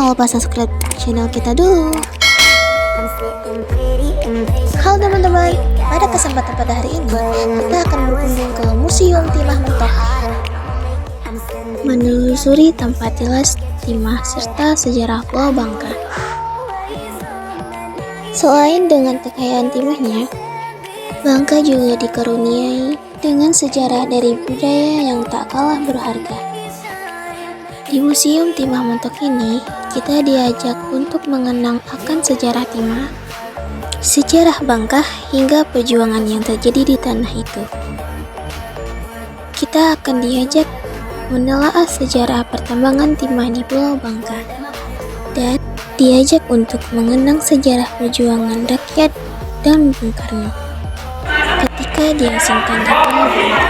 lupa subscribe channel kita dulu. Halo teman-teman, pada kesempatan pada hari ini kita akan berkunjung ke Museum Timah Mentok, menelusuri tempat jelas timah serta sejarah Pulau Bangka. Selain dengan kekayaan timahnya, Bangka juga dikaruniai dengan sejarah dari budaya yang tak kalah berharga. Di Museum Timah Mentok ini, kita diajak untuk mengenang akan sejarah timah, sejarah Bangka hingga perjuangan yang terjadi di tanah itu. Kita akan diajak menelaah sejarah pertambangan timah di Pulau Bangka dan diajak untuk mengenang sejarah perjuangan rakyat dan Bung Karno ketika diasingkan di Pulau Bangka,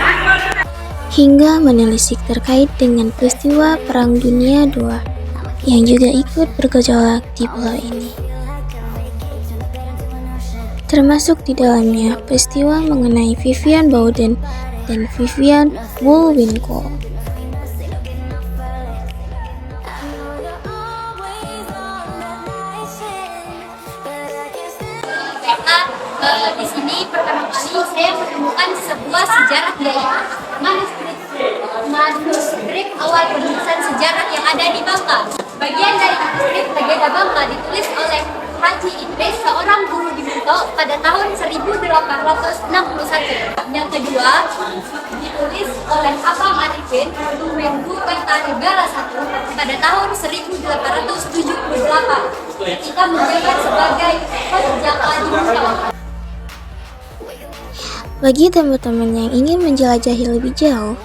hingga menelisik terkait dengan peristiwa Perang Dunia II yang juga ikut bergejolak di pulau ini. Termasuk di dalamnya peristiwa mengenai Vivian Bowden dan Vivian Bullwinkle. Di sini pertama kali saya menemukan sebuah sejarah yaitu manuskrip awal penulisan sejarah yang ada di Bangka. Bagian dari manuskrip Legenda Bangka ditulis oleh Haji Idris, seorang guru di Mentok pada tahun 1861. Yang kedua ditulis oleh Abang Arifin, Menhu Kertanegara I pada tahun 1878 ketika menjabat sebagai penjaka di Mentok. Bagi teman-teman yang ingin menjelajahi lebih jauh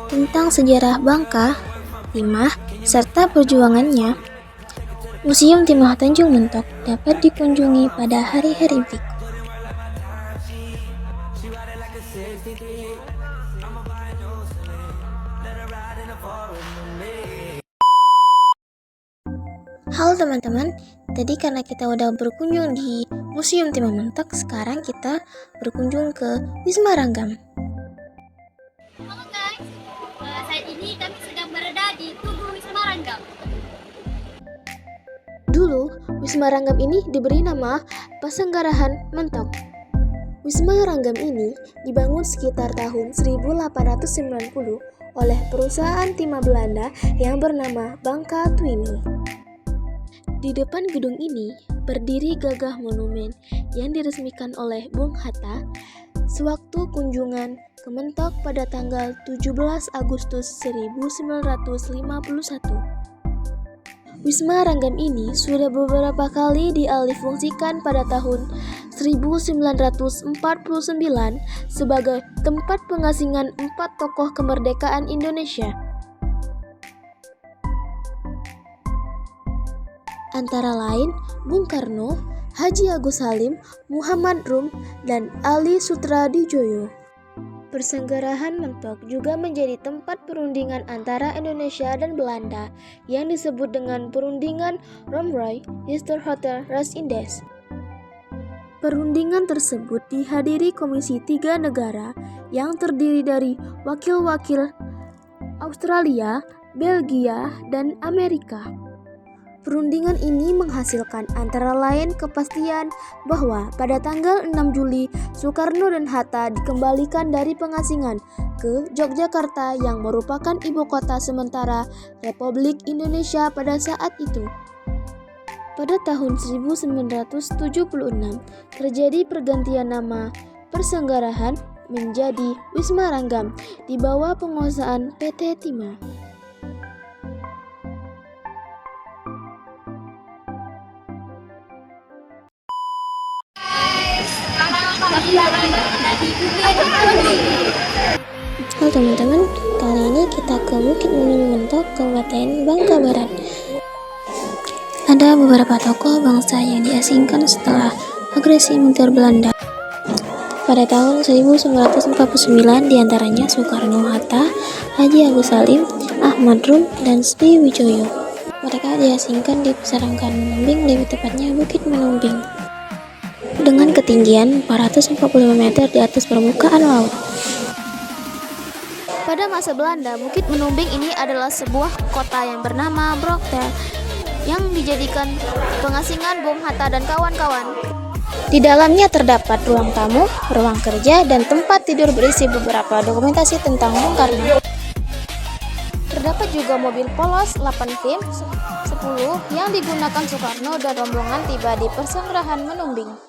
tentang sejarah Bangka, timah, serta perjuangannya, Museum Timah Tanjung Mentok dapat dikunjungi pada hari-hari berikut. Halo teman-teman, tadi karena kita udah berkunjung di Museum Timah Mentok, sekarang kita berkunjung ke Wisma Ranggam. Halo guys, saat ini kami sedang berada di Tugu Wisma Ranggam. Dulu, Wisma Ranggam ini diberi nama Pasanggarahan Mentok. Wisma Ranggam ini dibangun sekitar tahun 1890 oleh perusahaan timah Belanda yang bernama Bangka Twinning. Di depan gedung ini berdiri gagah monumen yang diresmikan oleh Bung Hatta sewaktu kunjungan ke Mentok pada tanggal 17 Agustus 1951. Wisma Ranggam ini sudah beberapa kali dialihfungsikan pada tahun 1949 sebagai tempat pengasingan 4 tokoh kemerdekaan Indonesia. Antara lain Bung Karno, Haji Agus Salim, Muhammad Rum, dan Ali Sutradijaya. Persenggarahan Mentok juga menjadi tempat perundingan antara Indonesia dan Belanda yang disebut dengan Perundingan Romrey Hotel Ras Indes. Perundingan tersebut dihadiri Komisi 3 negara yang terdiri dari wakil-wakil Australia, Belgia, dan Amerika. Perundingan ini menghasilkan antara lain kepastian bahwa pada tanggal 6 Juli Soekarno dan Hatta dikembalikan dari pengasingan ke Yogyakarta yang merupakan ibu kota sementara Republik Indonesia pada saat itu. Pada tahun 1976 terjadi pergantian nama Persenggarahan menjadi Wisma Ranggam di bawah penguasaan PT Timah. Halo teman-teman, kali ini kita ke Bukit Mentok, Kabupaten Bangka Barat. Ada beberapa tokoh bangsa yang diasingkan setelah agresi militer Belanda. Pada tahun 1949 diantaranya Soekarno, Hatta, Haji Agus Salim, Ahmad Rum, dan Sriwijaya. Mereka diasingkan di Pesarangkan Menumbing, lebih tepatnya Bukit Menumbing, dengan ketinggian 445 meter di atas permukaan laut. Pada masa Belanda, Bukit Menumbing ini adalah sebuah kota yang bernama Brocktel yang dijadikan pengasingan Bung Hatta dan kawan-kawan. Di dalamnya terdapat ruang tamu, ruang kerja, dan tempat tidur berisi beberapa dokumentasi tentang Bung Karno. Terdapat juga mobil polos 8 tim 10 yang digunakan Soekarno dan rombongan tiba di Persanggrahan Menumbing.